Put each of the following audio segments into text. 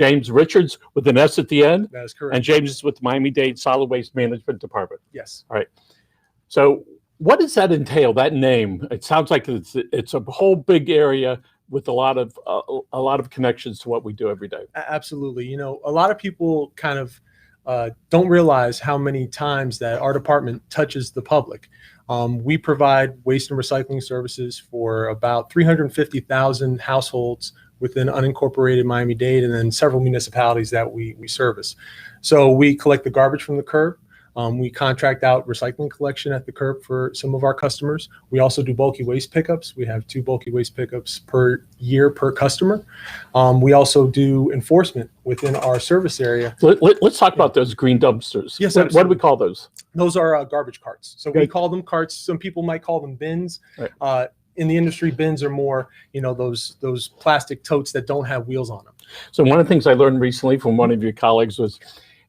James Richards with an S at the end. That is correct. And James is with the Miami-Dade Solid Waste Management Department. Yes. All right. So what does that entail, that name? It sounds like it's a whole big area with a lot of connections to what we do every day. Absolutely. You know, a lot of people kind of don't realize how many times that our department touches the public. We provide waste and recycling services for about 350,000 households within unincorporated Miami-Dade, and then several municipalities that we service. So we collect the garbage from the curb. We contract out recycling collection at the curb for some of our customers. We also do bulky waste pickups. We have 2 bulky waste pickups per year per customer. We also do enforcement within our service area. Let's talk about those green dumpsters. Yes, what do we call those? Those are garbage carts. So we call them carts. Some people might call them bins. Right. In the industry, bins are more, you know, those plastic totes that don't have wheels on them. So one of the things I learned recently from one of your colleagues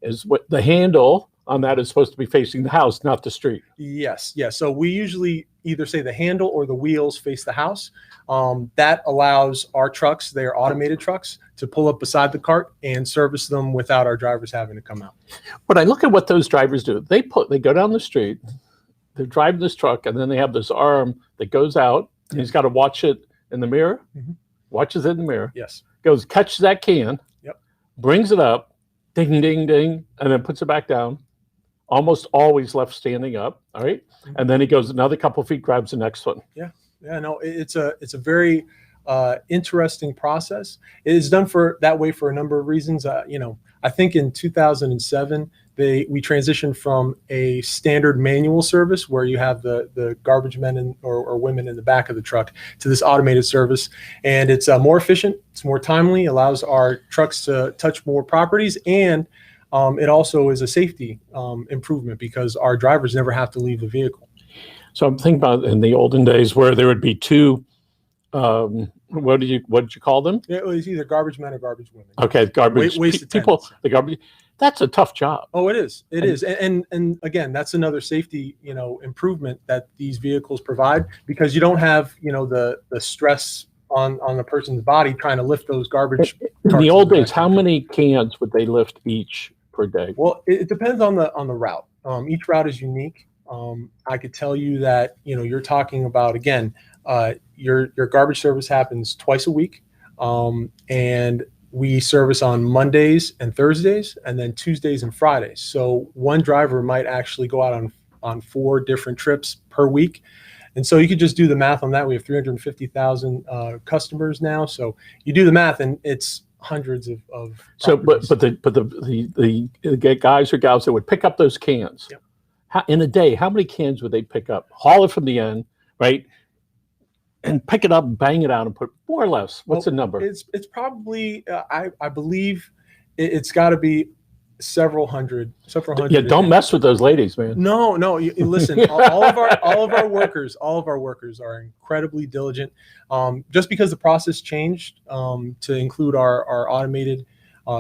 is what the handle on that is supposed to be facing the house, not the street. Yes. So we usually either say the handle or the wheels face the house. That allows our trucks, they are automated trucks, to pull up beside the cart and service them without our drivers having to come out. When I look at what those drivers do, they go down the street, they're driving this truck, and then they have this arm that goes out, and he's got to watch it in the mirror, watches it in the mirror, yes, goes, catches that can, brings it up, ding, ding, ding, and then puts it back down. Almost always left standing up, all right? And then he goes another couple feet, grabs the next one. No, it's a very interesting process. It is done that way for a number of reasons. You know, I think in 2007 we transitioned from a standard manual service where you have the garbage men or women in the back of the truck to this automated service, and it's more efficient, it's more timely, allows our trucks to touch more properties, and it also is a safety improvement because our drivers never have to leave the vehicle. So I'm thinking about in the olden days where there would be 2, what did you call them? It was either garbage men or garbage women. Okay, garbage waste people. The garbage. That's a tough job. Oh, it is. It is. And again, that's another safety, you know, improvement that these vehicles provide, because you don't have, you know, the stress on the person's body trying to lift those garbage. In the old days, how many cans would they lift each per day? Well, it depends on the route. Each route is unique. I could tell you that, you know, you're talking about, again, your garbage service happens twice a week, and we service on Mondays and Thursdays, and then Tuesdays and Fridays. So one driver might actually go out on 4 different trips per week. And so you could just do the math on that. We have 350,000 customers now. So you do the math, and it's hundreds of so properties. but the guys or gals that would pick up those cans, in a day, how many cans would they pick up, haul it from the end, right, and pick it up, bang it out, and put more or less? What's the number? It's probably I believe it's got to be several hundred. Yeah, don't mess with those ladies, man. No. Listen, all of our workers are incredibly diligent. Just because the process changed to include our automated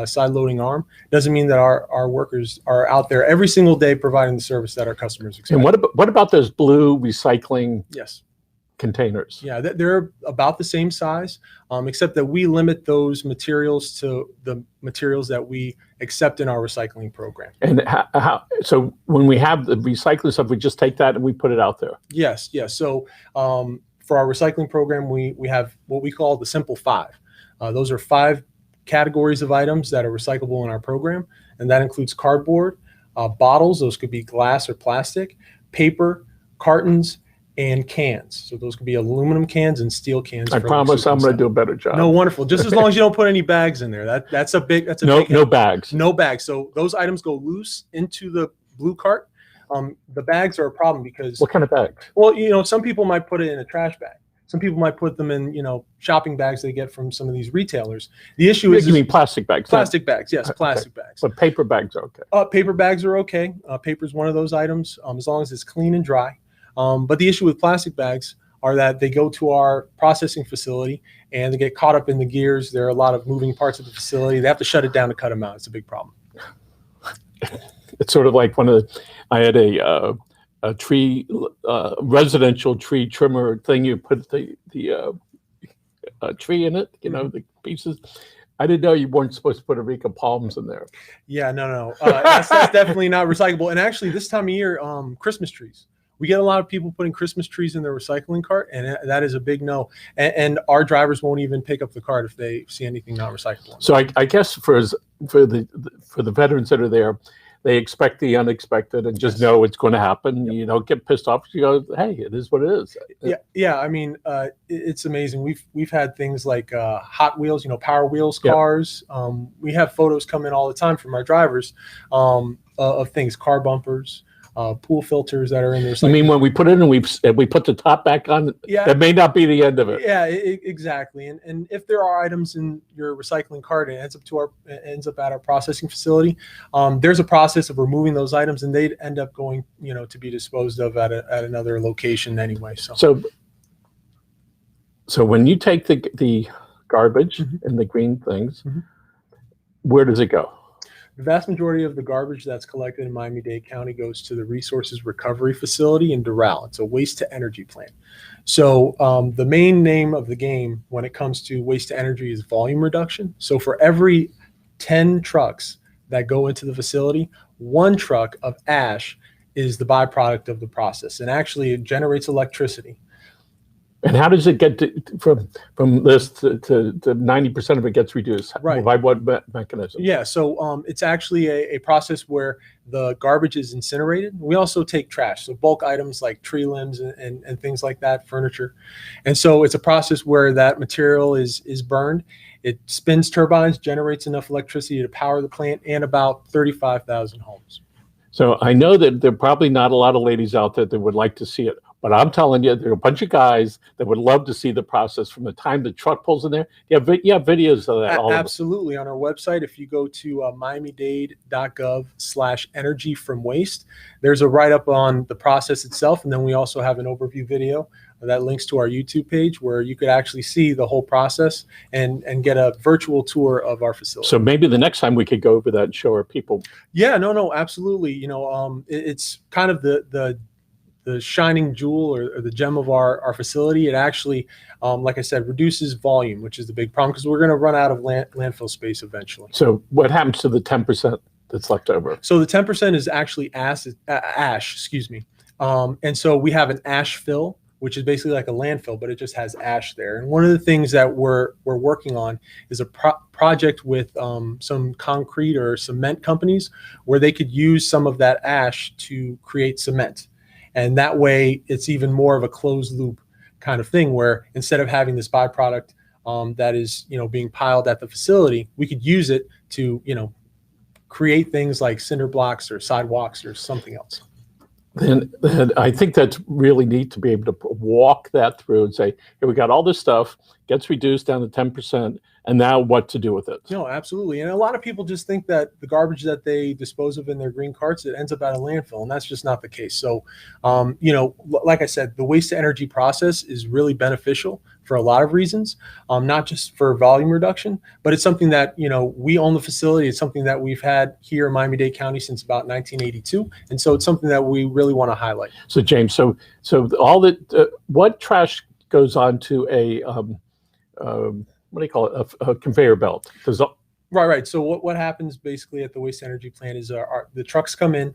side loading arm doesn't mean that our workers are out there every single day providing the service that our customers expect. And what about those blue recycling? Yes. Containers. Yeah, they're about the same size, except that we limit those materials to the materials that we accept in our recycling program. And so when we have the recycling stuff, we just take that and we put it out there? Yes. So for our recycling program, we have what we call the Simple 5. Those are 5 categories of items that are recyclable in our program, and that includes cardboard, bottles, those could be glass or plastic, paper, cartons, and cans. So those could be aluminum cans and steel cans. I promise I'm going to do a better job. No, wonderful. Just as long as you don't put any bags in there. That's a big no bags. No bags. So those items go loose into the blue cart. The bags are a problem because what kind of bags? Well, you know, some people might put it in a trash bag. Some people might put them in, you know, shopping bags they get from some of these retailers. The issue is, you mean plastic bags? Plastic bags, yes, plastic bags. But paper bags are okay. Paper bags are okay. Paper is one of those items, as long as it's clean and dry. But the issue with plastic bags are that they go to our processing facility and they get caught up in the gears. There are a lot of moving parts of the facility. They have to shut it down to cut them out. It's a big problem. It's sort of like I had a tree, residential tree trimmer thing. You put the tree in it, you know, the pieces. I didn't know you weren't supposed to put Areca palms in there. Yeah, no. That's definitely not recyclable. And actually, this time of year, Christmas trees. We get a lot of people putting Christmas trees in their recycling cart, and that is a big no. And our drivers won't even pick up the cart if they see anything not recyclable. So I guess for the veterans that are there, they expect the unexpected and just know it's going to happen. Yep. You don't get pissed off. You go, hey, it is what it is. Yeah. I mean, it's amazing. We've had things like Hot Wheels, Power Wheels cars. Yep. We have photos come in all the time from our drivers of things, car bumpers. Pool filters that are in there. I mean, when we put it in and we put the top back on, that may not be the end of it. Yeah, exactly. And if there are items in your recycling cart and it ends up at our processing facility, there's a process of removing those items, and they'd end up going, to be disposed of at another location anyway. So when you take the garbage and the green things, where does it go? The vast majority of the garbage that's collected in Miami-Dade County goes to the Resources Recovery Facility in Doral. It's a waste to energy plant. So the main name of the game when it comes to waste to energy is volume reduction. So for every 10 trucks that go into the facility, 1 truck of ash is the byproduct of the process. And actually it generates electricity. And how does it get from this to 90% of it gets reduced? Right. By what mechanism? Yeah, so it's actually a process where the garbage is incinerated. We also take trash, so bulk items like tree limbs and things like that, furniture. And so it's a process where that material is burned. It spins turbines, generates enough electricity to power the plant and about 35,000 homes. So I know that there are probably not a lot of ladies out there that would like to see it. But I'm telling you, there are a bunch of guys that would love to see the process from the time the truck pulls in there. You have videos of that. Absolutely. On our website, if you go to miamidade.gov/energy from waste, there's a write-up on the process itself. And then we also have an overview video that links to our YouTube page where you could actually see the whole process and get a virtual tour of our facility. So maybe the next time we could go over that and show our people. Yeah, no, absolutely. It's kind of the shining jewel or the gem of our facility. It actually, like I said, reduces volume, which is the big problem because we're going to run out of landfill space eventually. So what happens to the 10% that's left over? So the 10% is actually ash, excuse me. And so we have an ash fill, which is basically like a landfill, but it just has ash there. And one of the things that we're working on is a project with some concrete or cement companies where they could use some of that ash to create cement. And that way it's even more of a closed loop kind of thing where instead of having this byproduct that is, being piled at the facility, we could use it to, create things like cinder blocks or sidewalks or something else. Then I think that's really neat to be able to walk that through and say, hey, we got all this stuff, gets reduced down to 10%, and now what to do with it? No, absolutely. And a lot of people just think that the garbage that they dispose of in their green carts, it ends up at a landfill, and that's just not the case. So, like I said, the waste to energy process is really beneficial for a lot of reasons, not just for volume reduction, but it's something that, we own the facility. It's something that we've had here in Miami-Dade County since about 1982. And so it's something that we really want to highlight. So James, so all that, what trash goes on to a, what do you call it? A conveyor belt? Right. So what happens basically at the waste energy plant is the trucks come in.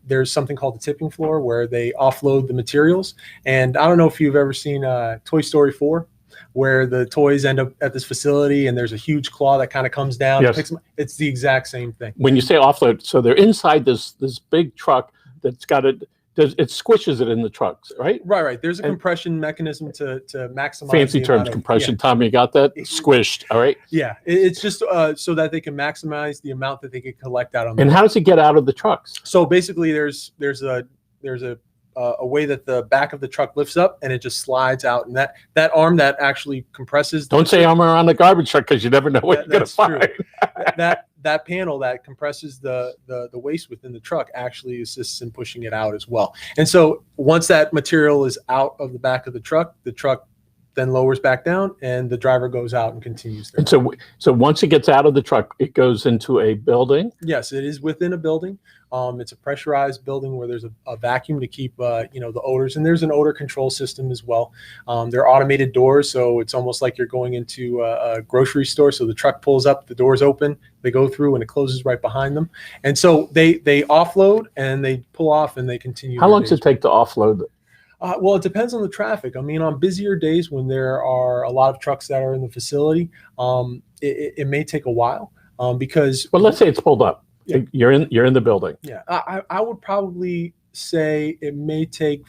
There's something called the tipping floor where they offload the materials. And I don't know if you've ever seen Toy Story 4, where the toys end up at this facility and there's a huge claw that kind of comes down. Yes. It's the exact same thing. When you say offload, so they're inside this big truck that's got it squishes it in the trucks, right? Right. There's a compression mechanism to maximize. Fancy terms, compression. Yeah. Tom, you got that? Squished, all right? Yeah, it's just so that they can maximize the amount that they can collect out on. And how does it get out of the trucks? So basically, there's a way that the back of the truck lifts up and it just slides out, and that arm that actually compresses. Don't say arm around the garbage truck because you never know what you're gonna find. that panel that compresses the waste within the truck actually assists in pushing it out as well. And so once that material is out of the back of the truck then lowers back down, and the driver goes out and continues their And so once it gets out of the truck, it goes into a building. Yes, it is within a building. It's a pressurized building where there's a vacuum to keep, the odors, and there's an odor control system as well. They're automated doors, so it's almost like you're going into a grocery store. So the truck pulls up, the doors open, they go through, and it closes right behind them. And so they offload and they pull off and they continue. How long does it take to offload? Well, it depends on the traffic. I mean, on busier days when there are a lot of trucks that are in the facility, it may take a while because. Well, let's say it's pulled up. Yeah. You're in the building. Yeah, I would probably say it may take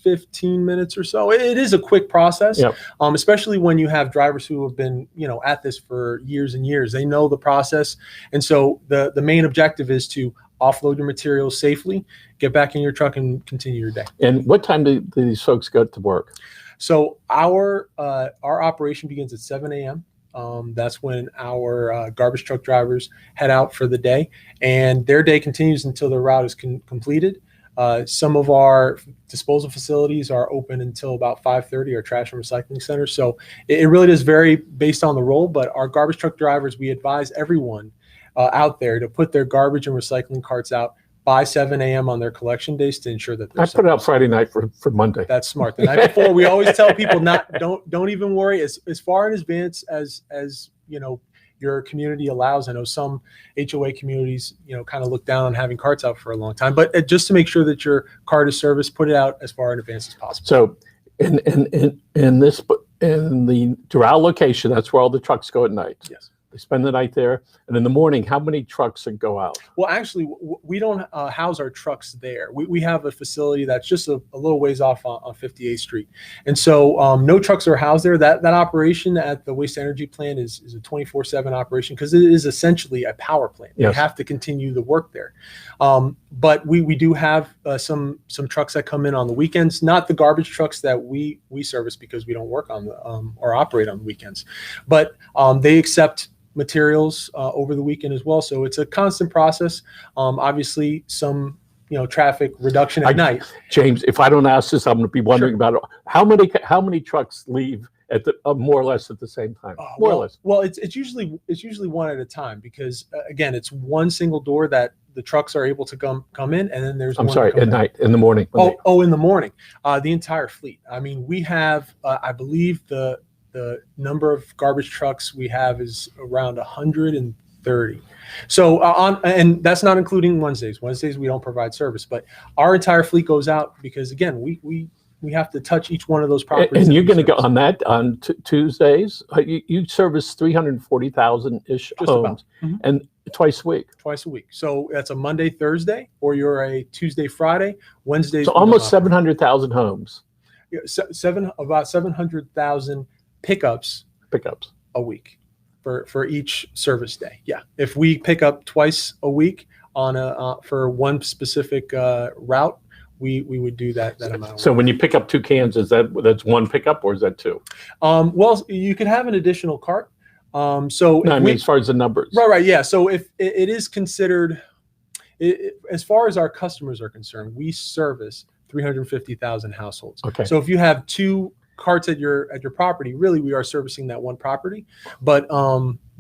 15 minutes or so. It is a quick process, Yep. Especially when you have drivers who have been, at this for years and years. They know the process, and so the main objective is to offload your materials safely, get back in your truck, and continue your day. And what time do these folks go to work? So our operation begins at 7 a.m. That's when our garbage truck drivers head out for the day, and their day continues until the route is completed. Some of our disposal facilities are open until about 5:30, our trash and recycling centers. So it really does vary based on the role, but our garbage truck drivers, we advise everyone out there to put their garbage and recycling carts out by 7 a.m. on their collection days to ensure that they're I put it out Friday night for Monday. That's smart. The night before, we always tell people don't even worry as far in advance as your community allows. I know some HOA communities kind of look down on having carts out for a long time, but just to make sure that your cart is serviced, put it out as far in advance as possible. So in the Doral location, that's where all the trucks go at night. Yes. They spend the night there, and in the morning, how many trucks go out? Well, actually, we don't house our trucks there. We have a facility that's just a little ways off on 58th Street. And so no trucks are housed there. That operation at the waste energy plant is a 24/7 operation because it is essentially a power plant. Yes. They have to continue the work there. But we do have some trucks that come in on the weekends, not the garbage trucks that we service because we don't work on the or operate on the weekends. But they accept materials over the weekend as well. So it's a constant process. Obviously some, traffic reduction at night. James, if I don't ask this, I'm going to be wondering Sure. about it. How many trucks leave at the more or less at the same time? More or less. Well, it's usually one at a time because again, it's one single door that the trucks are able to come in, and then there's I'm one sorry, that comes at out. night, in the morning. In the morning, the entire fleet. I mean, we have, I believe the number of garbage trucks we have is around 130. So and that's not including Wednesdays. Wednesdays we don't provide service, but our entire fleet goes out because again, we have to touch each one of those properties. And you're going to go on that on Tuesdays. You service 340,000-ish Just about. homes, Mhm. and twice a week. Twice a week. So that's a Monday, Thursday, or you're a Tuesday, Friday. Wednesdays. So we don't almost operate. 700,000 homes Yeah, about 700,000 pickups pickups. a week for each service day. Yeah, if we pick up twice a week on for one specific route, we would do that amount. So when you pick up 2 cans, that's one pickup or is that 2? Well, you could have an additional cart. So No, I mean as far as the numbers. right, yeah. So if it is considered, as far as our customers are concerned, we service 350,000 households. Okay. So if you have 2 carts at your property, really we are servicing that one property. But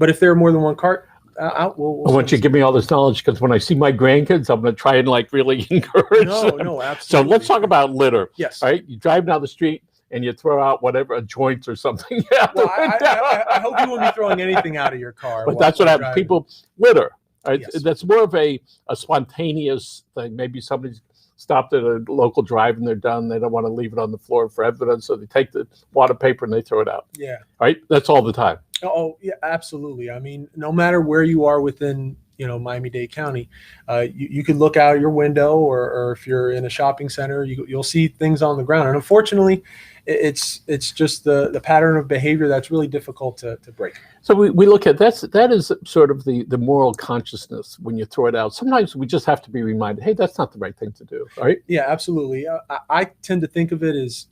if there are more than one cart, we'll I want you to give me all this knowledge because when I see my grandkids, I'm going to try and really encourage them. No, So absolutely. let's talk about litter. Yes. All right, you drive down the street and you throw out whatever, a joint or something. out the Well, window. I hope you won't be throwing anything out of your car. But while- that's what while happens. driving. People litter. Right? Yes. That's more of a spontaneous thing. Maybe somebody's stopped at a local drive and they're done. They don't want to leave it on the floor for evidence, so they take the water paper and they throw it out. Yeah. Right? That's all the time. Oh, yeah, absolutely. I mean, no matter where you are within, Miami-Dade County, you could look out your window or if you're in a shopping center, you'll see things on the ground. And unfortunately, it's just the pattern of behavior that's really difficult to break. So we look at that is sort of the moral consciousness when you throw it out. Sometimes we just have to be reminded, hey, that's not the right thing to do, right? Yeah, absolutely. I tend to think of it as,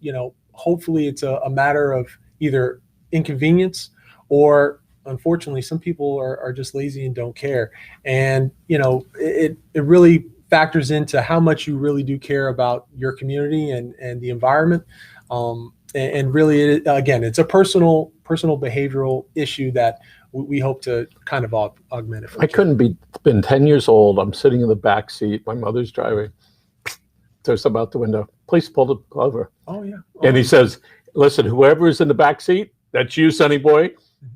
hopefully it's a matter of either inconvenience or unfortunately some people are just lazy and don't care. And, it really factors into how much you really do care about your community and the environment. And really, again, it's a personal behavioral issue that we hope to kind of augment it. I couldn't been 10 years old. I'm sitting in the back seat. My mother's driving. Throws something out the window. Please pull the over. Oh yeah. And he says, "Listen, whoever's in the back seat, that's you, sonny boy."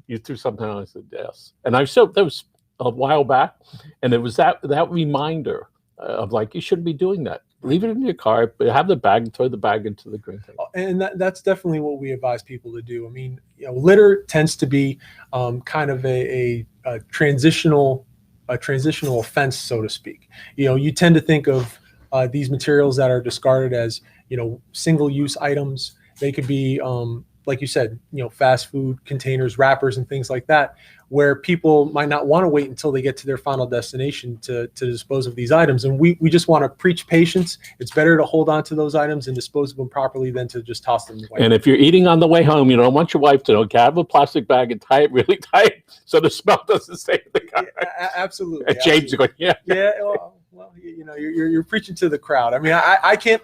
You threw something out. I said, "Yes." And that was a while back, and it was that reminder of like, you shouldn't be doing that. Leave it in your car, but have the bag and throw the bag into the green thing. And that's definitely what we advise people to do. I mean, litter tends to be kind of a transitional offense, so to speak. You tend to think of these materials that are discarded as, single-use items. They could be, like you said, fast food containers, wrappers, and things like that, where people might not want to wait until they get to their final destination to dispose of these items. And we just want to preach patience. It's better to hold on to those items and dispose of them properly than to just toss them away. And if you're eating on the way home, you don't want your wife to know, have a plastic bag and tie it really tight so the smell doesn't stay in the car. Yeah, absolutely. James is going, yeah. Yeah. Well, you're preaching to the crowd. I mean, I can't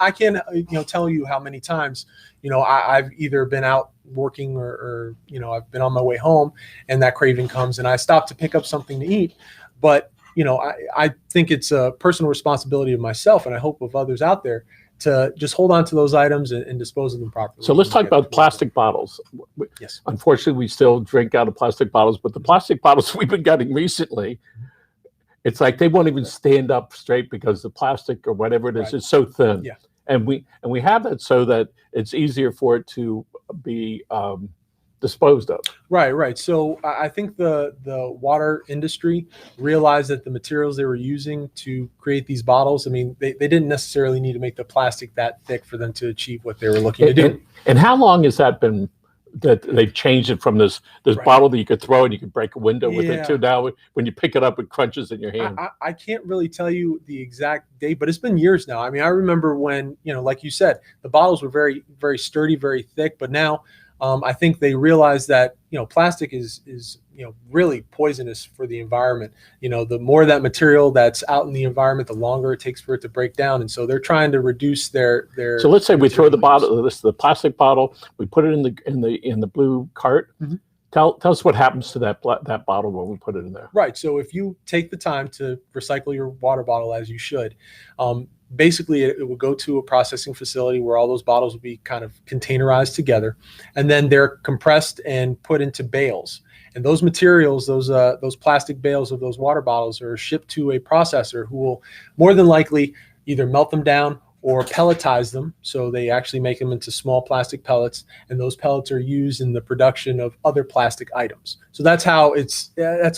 tell you how many times, I've either been out working or I've been on my way home and that craving comes and I stop to pick up something to eat. But, I think it's a personal responsibility of myself and I hope of others out there to just hold on to those items and dispose of them properly. So let's talk about plastic bottles. Yes. Unfortunately, we still drink out of plastic bottles, but the plastic bottles we've been getting recently, it's like they won't even stand up straight because the plastic or whatever it is is so thin. Yeah. And we have that so that it's easier for it to be disposed of. Right. So I think the water industry realized that the materials they were using to create these bottles, I mean, they didn't necessarily need to make the plastic that thick for them to achieve what they were looking to do. And how long has that been that they've changed it from this bottle that you could throw and you could break a window with it to now when you pick it up, it crunches in your hand? I can't really tell you the exact date, but it's been years now. I mean, I remember when, like you said, the bottles were very, very sturdy, very thick, but now I think they realize that, plastic is really poisonous for the environment. The more that material that's out in the environment, the longer it takes for it to break down. And so they're trying to reduce their. So let's say we throw the plastic bottle, we put it in the blue cart. Mm-hmm. Tell us what happens to that bottle when we put it in there. Right. So if you take the time to recycle your water bottle as you should, basically it will go to a processing facility where all those bottles will be kind of containerized together, and then they're compressed and put into bales. And those materials, those plastic bales of those water bottles are shipped to a processor who will more than likely either melt them down or pelletize them. So they actually make them into small plastic pellets, and those pellets are used in the production of other plastic items. So that's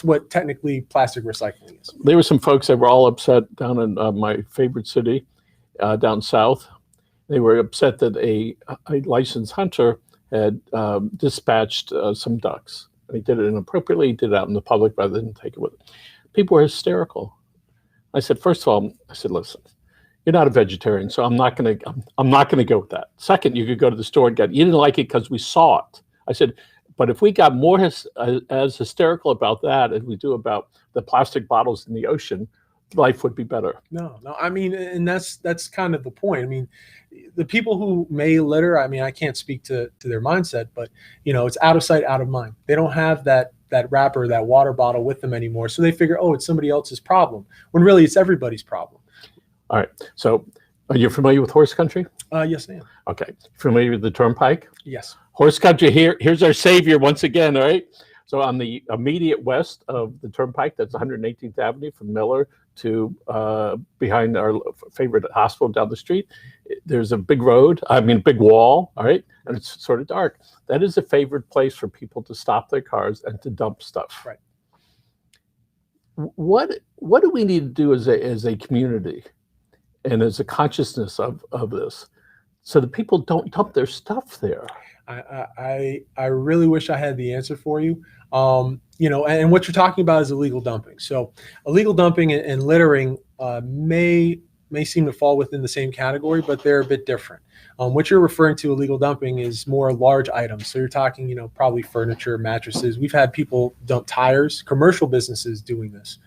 what technically plastic recycling is. There were some folks that were all upset down in my favorite city, down south. They were upset that a licensed hunter had dispatched some ducks. He did it inappropriately, did it out in the public rather than take it with him. People were hysterical. I said, first of all, listen, you're not a vegetarian, so I'm not gonna go with that. Second, you could go to the store and get. You didn't like it because we saw it. I said, but if we got more as hysterical about that as we do about the plastic bottles in the ocean, life would be better. No. I mean, and that's kind of the point. I mean, the people who may litter, I mean, I can't speak to their mindset, but it's out of sight, out of mind. They don't have that wrapper, that water bottle with them anymore, so they figure, oh, it's somebody else's problem, when really it's everybody's problem. All right. So are you familiar with horse country? Yes, I am. Okay. Familiar with the turnpike? Yes. Horse country, here's our savior once again, all right? So on the immediate west of the turnpike, that's 118th Avenue from Miller to behind our favorite hospital down the street, there's a big big wall, all right? And it's sort of dark. That is a favorite place for people to stop their cars and to dump stuff. Right. What do we need to do as a community and as a consciousness of this so that people don't dump their stuff there? I really wish I had the answer for you. And what you're talking about is illegal dumping. So illegal dumping and littering may seem to fall within the same category, but they're a bit different. What you're referring to, illegal dumping, is more large items. So you're talking, probably furniture, mattresses. We've had people dump tires, commercial businesses doing this.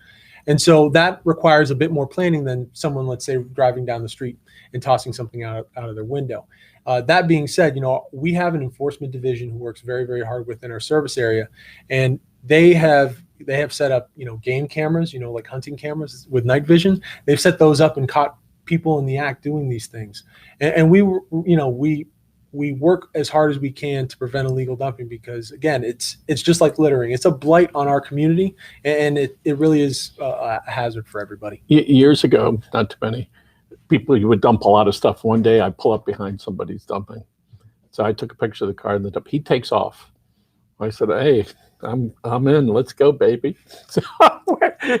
And so that requires a bit more planning than someone, let's say, driving down the street and tossing something out of their window. That being said, we have an enforcement division who works very, very hard within our service area, and they have set up, game cameras, like hunting cameras with night vision. They've set those up and caught people in the act doing these things. And we work as hard as we can to prevent illegal dumping, because again, it's just like littering. It's a blight on our community, and it really is a hazard for everybody. Years ago, not too many people, you would dump a lot of stuff. One day I pull up behind somebody's dumping. So I took a picture of the car in the dump. He takes off. I said, hey, I'm in. Let's go, baby. So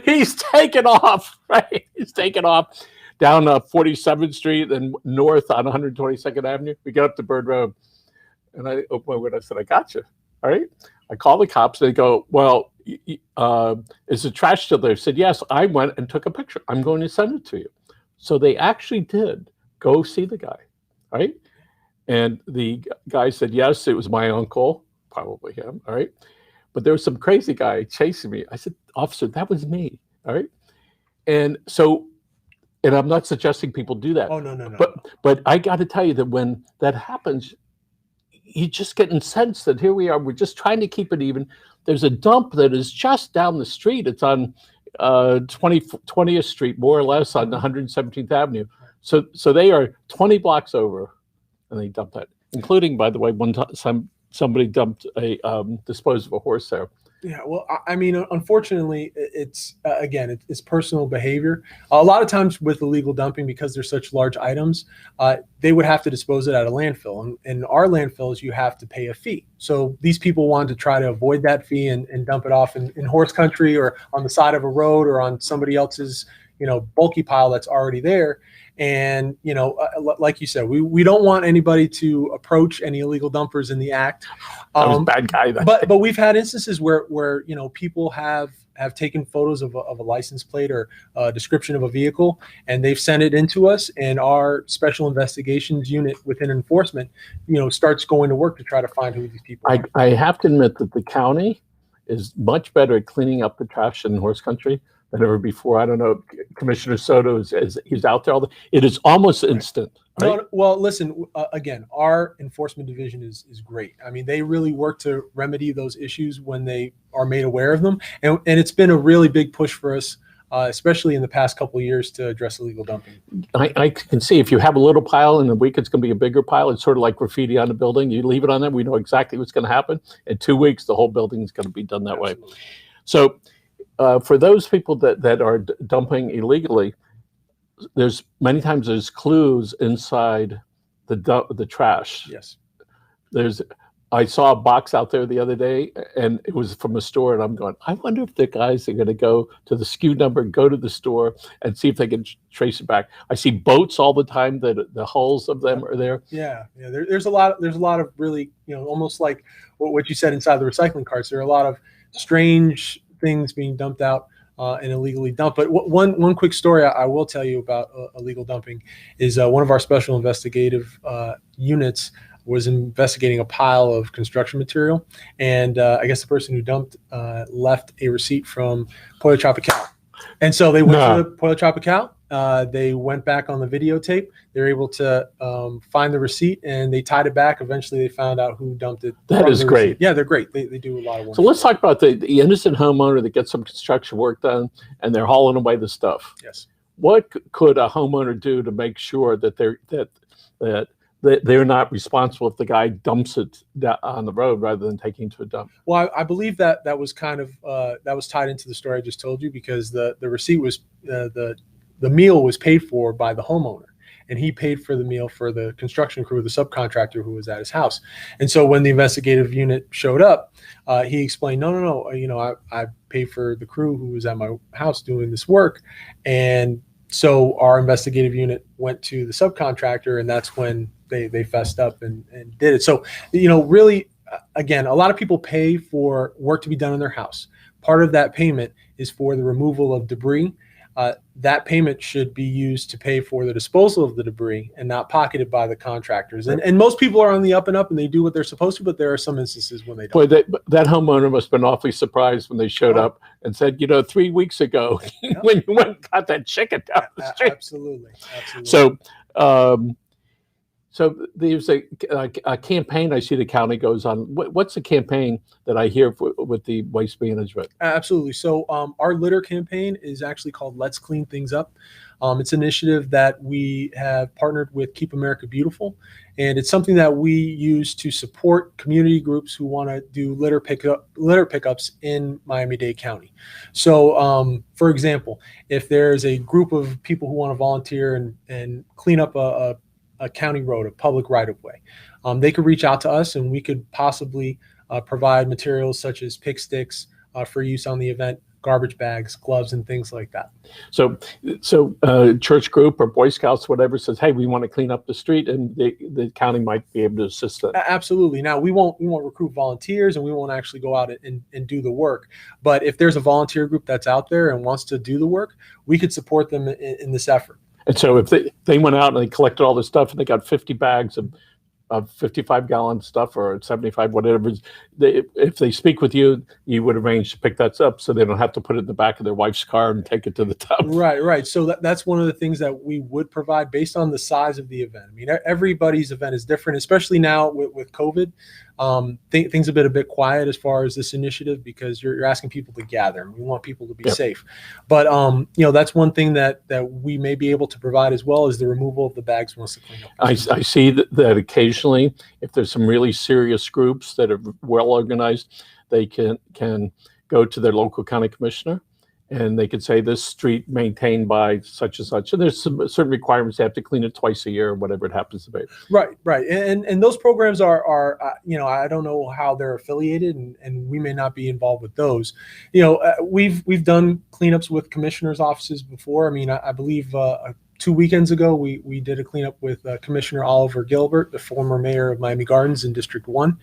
he's taken off, right? He's taken off down 47th Street and north on 122nd Avenue. We get up to Bird Road. And I opened my window. I said, I got you. All right. I call the cops. They go, well, is the trash still there? I said, yes. I went and took a picture. I'm going to send it to you. So they actually did go see the guy, right? And the guy said, yes, it was my uncle, probably him, all right? But there was some crazy guy chasing me. I said, officer, that was me, all right? And so, and I'm not suggesting people do that. Oh, no. But I got to tell you that when that happens, you just get incensed that here we are, we're just trying to keep it even. There's a dump that is just down the street. It's on 20th Street, more or less, on 117th Avenue. So they are 20 blocks over, and they dump that, including, by the way, one time somebody dumped a disposed of a horse there. Yeah, well, I mean, unfortunately, it's again, it's personal behavior. A lot of times with illegal dumping, because they're such large items, they would have to dispose it at a landfill. And in our landfills, you have to pay a fee. So these people want to try to avoid that fee and dump it off in horse country, or on the side of a road, or on somebody else's, bulky pile that's already there. And, like you said, we don't want anybody to approach any illegal dumpers in the act. I was a bad guy. But we've had instances where people have taken photos of a license plate or a description of a vehicle, and they've sent it into us, and our special investigations unit within enforcement, starts going to work to try to find who these people are. I have to admit that the county is much better at cleaning up the trash in horse country than ever before. I don't know, Commissioner Soto he's out there it is almost instant. Right? No, well, listen, again, our enforcement division is great. I mean, they really work to remedy those issues when they are made aware of them. And it's been a really big push for us, especially in the past couple of years, to address illegal dumping. I can see if you have a little pile in a week, it's going to be a bigger pile. It's sort of like graffiti on the building. You leave it on there, we know exactly what's going to happen. In 2 weeks, the whole building is going to be done that way. So for those people that are dumping illegally, there's many times there's clues inside the trash. Yes. I saw a box out there the other day, and it was from a store, and I'm going, I wonder if the guys are going to go to the SKU number, go to the store, and see if they can trace it back. I see boats all the time that the hulls of them are there. Yeah. There's a lot of really, almost like what you said inside the recycling carts. There are a lot of strange things being dumped out and illegally dumped. But one quick story I will tell you about illegal dumping is one of our special investigative units was investigating a pile of construction material, and I guess the person who dumped left a receipt from Pollo Tropical. And so they went to the Pollo Tropical. They went back on the videotape. They were able to find the receipt, and they tied it back. Eventually, they found out who dumped it. That is great. Yeah, they're great. They do a lot of work. So let's talk about the innocent homeowner that gets some construction work done, and they're hauling away the stuff. Yes. What could a homeowner do to make sure that they're not responsible if the guy dumps it on the road rather than taking it to a dump? Well, I believe that was kind of that was tied into the story I just told you, because the receipt was the meal was paid for by the homeowner, and he paid for the meal for the construction crew, the subcontractor who was at his house. And so when the investigative unit showed up, he explained, no, I paid for the crew who was at my house doing this work. And so our investigative unit went to the subcontractor, and that's when they fessed up and did it. So, really, again, a lot of people pay for work to be done in their house. Part of that payment is for the removal of debris. that payment should be used to pay for the disposal of the debris and not pocketed by the contractors. And most people are on the up and up and they do what they're supposed to, but there are some instances when they don't. Boy, that homeowner must have been awfully surprised when they showed up and said, 3 weeks ago when you went and got that chicken down the street. Absolutely. So, so there's a campaign I see the county goes on. What's the campaign that I hear with the waste management? Absolutely. So our litter campaign is actually called Let's Clean Things Up. It's an initiative that we have partnered with Keep America Beautiful, and it's something that we use to support community groups who want to do litter pickups in Miami-Dade County. So, for example, if there's a group of people who want to volunteer and clean up a county road, a public right-of-way, they could reach out to us, and we could possibly provide materials such as pick sticks for use on the event, garbage bags, gloves, and things like that. So church group or Boy Scouts, whatever, says, hey, we want to clean up the street, and the county might be able to assist them. Absolutely. Now, we won't recruit volunteers, and we won't actually go out and do the work. But if there's a volunteer group that's out there and wants to do the work, we could support them in this effort. And so if they went out and they collected all this stuff and they got 50 bags of 55-gallon stuff or 75, whatever, if they speak with you, you would arrange to pick that up so they don't have to put it in the back of their wife's car and take it to the dump. Right. So that's one of the things that we would provide based on the size of the event. I mean, everybody's event is different, especially now with COVID. Things have been a bit quiet as far as this initiative because you're asking people to gather and we want people to be safe. But, that's one thing that we may be able to provide as well as the removal of the bags once the cleanup. I see that occasionally, if there's some really serious groups that are well organized, they can go to their local county commissioner and they could say this street maintained by such and such. And there's some certain requirements. They have to clean it twice a year or whatever it happens to be. Right. And those programs are I don't know how they're affiliated and we may not be involved with those. We've done cleanups with commissioners' offices before. I mean, I believe 2 weekends ago, we did a cleanup with Commissioner Oliver Gilbert, the former mayor of Miami Gardens in District 1.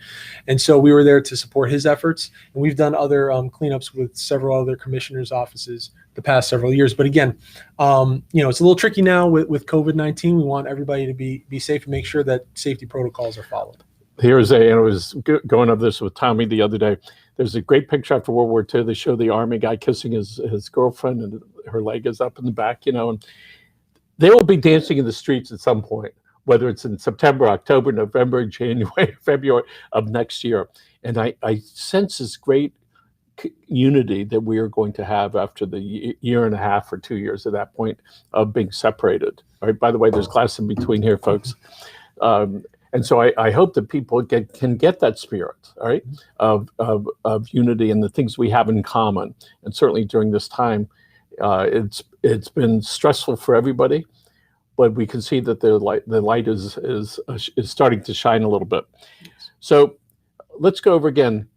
And so we were there to support his efforts. And we've done other cleanups with several other commissioners' offices the past several years. But again, it's a little tricky now with COVID-19. We want everybody to be safe and make sure that safety protocols are followed. And I was going over this with Tommy the other day. There's a great picture after World War II. They show the Army guy kissing his girlfriend and her leg is up in the back, and they will be dancing in the streets at some point, whether it's in September, October, November, January, February of next year. And I sense this great unity that we are going to have after the year and a half or 2 years at that point of being separated. All right. By the way, there's glass in between here, folks. And so I hope that people can get that spirit, all right, of unity and the things we have in common. And certainly during this time, it's been stressful for everybody, but we can see that the light is starting to shine a little bit. So let's go over again.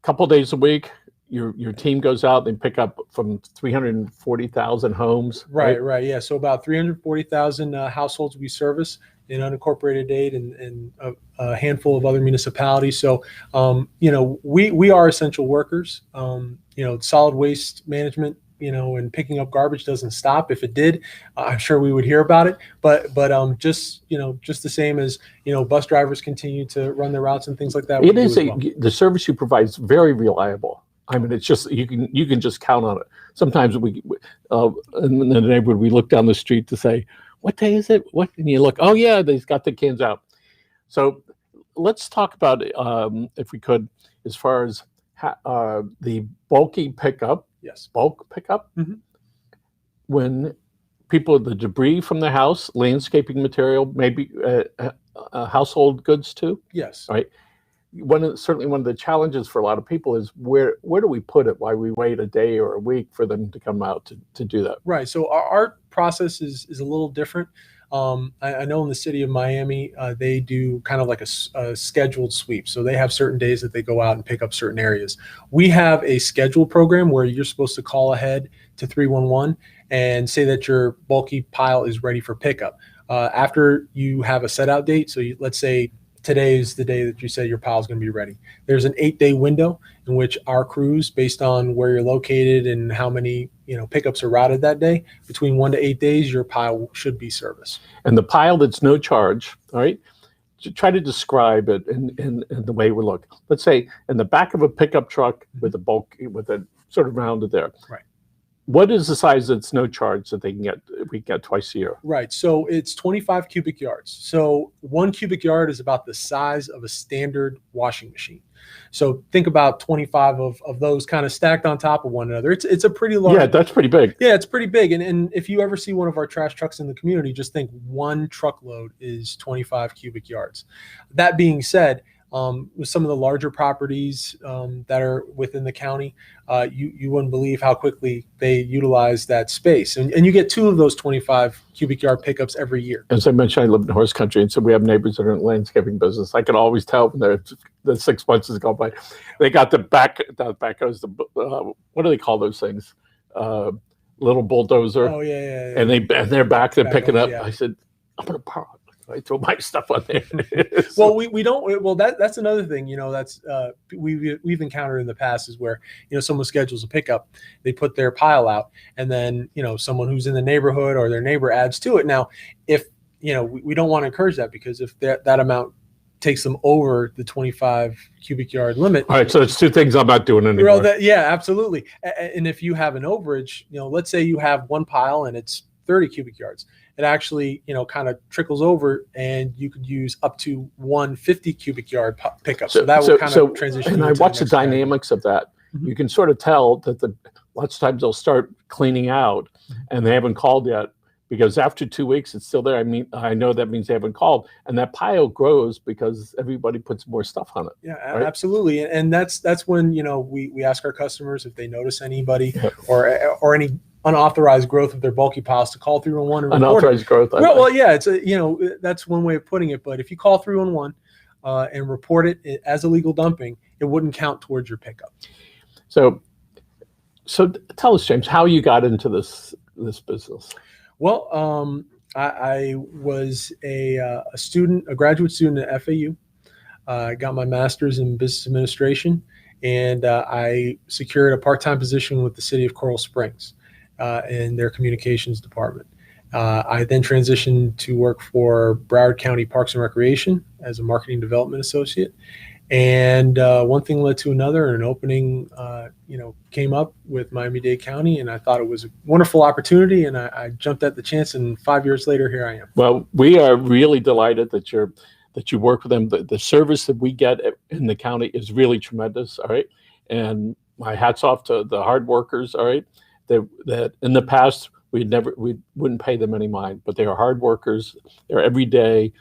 Couple days a week, your team goes out and pick up from 340,000 homes. Right. Yeah. So about 340,000 households we service in unincorporated Dade and a handful of other municipalities. So, we are essential workers. Solid waste management, and picking up garbage doesn't stop. If it did, I'm sure we would hear about it. But just the same as, bus drivers continue to run their routes and things like that. The service you provide is very reliable. I mean, it's just, you can just count on it. Sometimes in the neighborhood, we look down the street to say, what day is it? And you look, oh yeah, they've got the cans out. So let's talk about, if we could, as far as the bulky pickup. Yes. Bulk pickup. Mm-hmm. When the debris from the house, landscaping material, maybe household goods too. Yes. Right. Certainly one of the challenges for a lot of people is where do we put it? Why we wait a day or a week for them to come out to do that? Right. So our process is a little different. I know in the city of Miami, they do kind of like a scheduled sweep. So they have certain days that they go out and pick up certain areas. We have a scheduled program where you're supposed to call ahead to 311 and say that your bulky pile is ready for pickup. After you have a set out date, so let's say today is the day that you say your pile is going to be ready. There's an 8-day window in which our crews, based on where you're located and how many pickups are routed that day, between 1 to 8 days, your pile should be serviced. And the pile that's no charge, all right, try to describe it in the way we look. Let's say in the back of a pickup truck with a sort of rounded there. Right. What is the size that's no charge that we can get twice a year? Right. So it's 25 cubic yards. So 1 cubic yard is about the size of a standard washing machine. So think about 25 of those kind of stacked on top of one another. It's a pretty large. Yeah, that's pretty big. Yeah, it's pretty big. And if you ever see one of our trash trucks in the community, just think one truckload is 25 cubic yards. That being said, with some of the larger properties that are within the county, you wouldn't believe how quickly they utilize that space. And you get 2 of those 25 cubic yard pickups every year. As I mentioned, I live in the horse country, and so we have neighbors that are in the landscaping business. I can always tell when the 6 months has gone by. They got the backhoes, what do they call those things? Little bulldozer. Oh, yeah. And they're back, they're picking up. Yeah. I said, I'm going to park. I throw my stuff on there. Well, we don't. Well, that's another thing. That's we've encountered in the past is where someone schedules a pickup, they put their pile out, and then someone who's in the neighborhood or their neighbor adds to it. Now, if we don't want to encourage that, because if that amount takes them over the 25 cubic yard limit. All right, so it's 2 things I'm not doing anymore. Well, yeah, absolutely. And if you have an overage, let's say you have one pile and it's 30 cubic yards. It actually, kind of trickles over, and you could use up to 150 cubic yard pickup. So that will kind of transition. And I watch the dynamics of that. Mm-hmm. You can sort of tell that lots of times they'll start cleaning out, and they haven't called yet, because after 2 weeks it's still there. I mean, I know that means they haven't called, and that pile grows because everybody puts more stuff on it. Yeah, right? Absolutely. And that's when we ask our customers if they notice anybody or any unauthorized growth of their bulky piles to call 311 and report unauthorized growth. Well, yeah, it's that's one way of putting it. But if you call 311 and report it as illegal dumping, it wouldn't count towards your pickup. So tell us, James, how you got into this business. Well, I was a graduate student at FAU. I got my master's in business administration, and I secured a part-time position with the city of Coral Springs in their communications department. I then transitioned to work for Broward County Parks and Recreation as a marketing development associate. And one thing led to another, and an opening, came up with Miami-Dade County, and I thought it was a wonderful opportunity, and I jumped at the chance, and 5 years later, here I am. Well, we are really delighted that you work with them. The service that we get in the county is really tremendous. All right, and my hats off to the hard workers. All right, that in the past we wouldn't pay them any mind, but they are hard workers. They're every day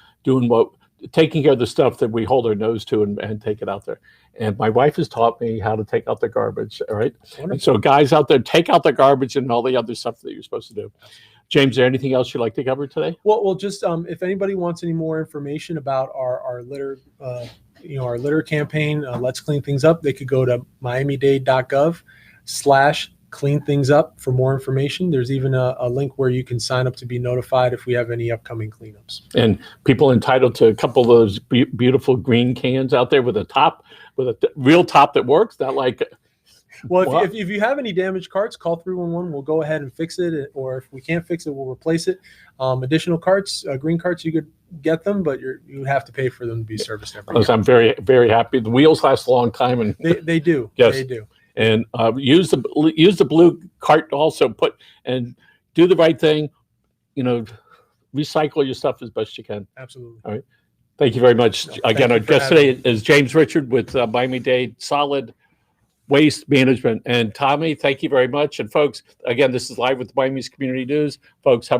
taking care of the stuff that we hold our nose to and take it out there. And my wife has taught me how to take out the garbage. All right. Wonderful. And so guys out there, take out the garbage and all the other stuff that you're supposed to do. James, is there anything else you'd like to cover today? Well, just if anybody wants any more information about our litter, our litter campaign, Let's Clean Things Up, they could go to miamidade.gov/clean things up for more information. There's even a link where you can sign up to be notified if we have any upcoming cleanups. And people entitled to a couple of those beautiful green cans out there with a real top that works, not like. Well, if you have any damaged carts, call 311. We'll go ahead and fix it, or if we can't fix it, we'll replace it. Additional carts, green carts, you could get them, but you have to pay for them to be serviced every year. I'm very, very happy. The wheels last a long time, and they do. Yes. They do. And use the blue cart to also and do the right thing. Recycle your stuff as best you can. Absolutely. All right. Thank you very much. Again, our guest today is James Richard with Miami-Dade Solid Waste Management. And Tommy, thank you very much. And folks, again, this is Live with Miami's Community News. Folks, have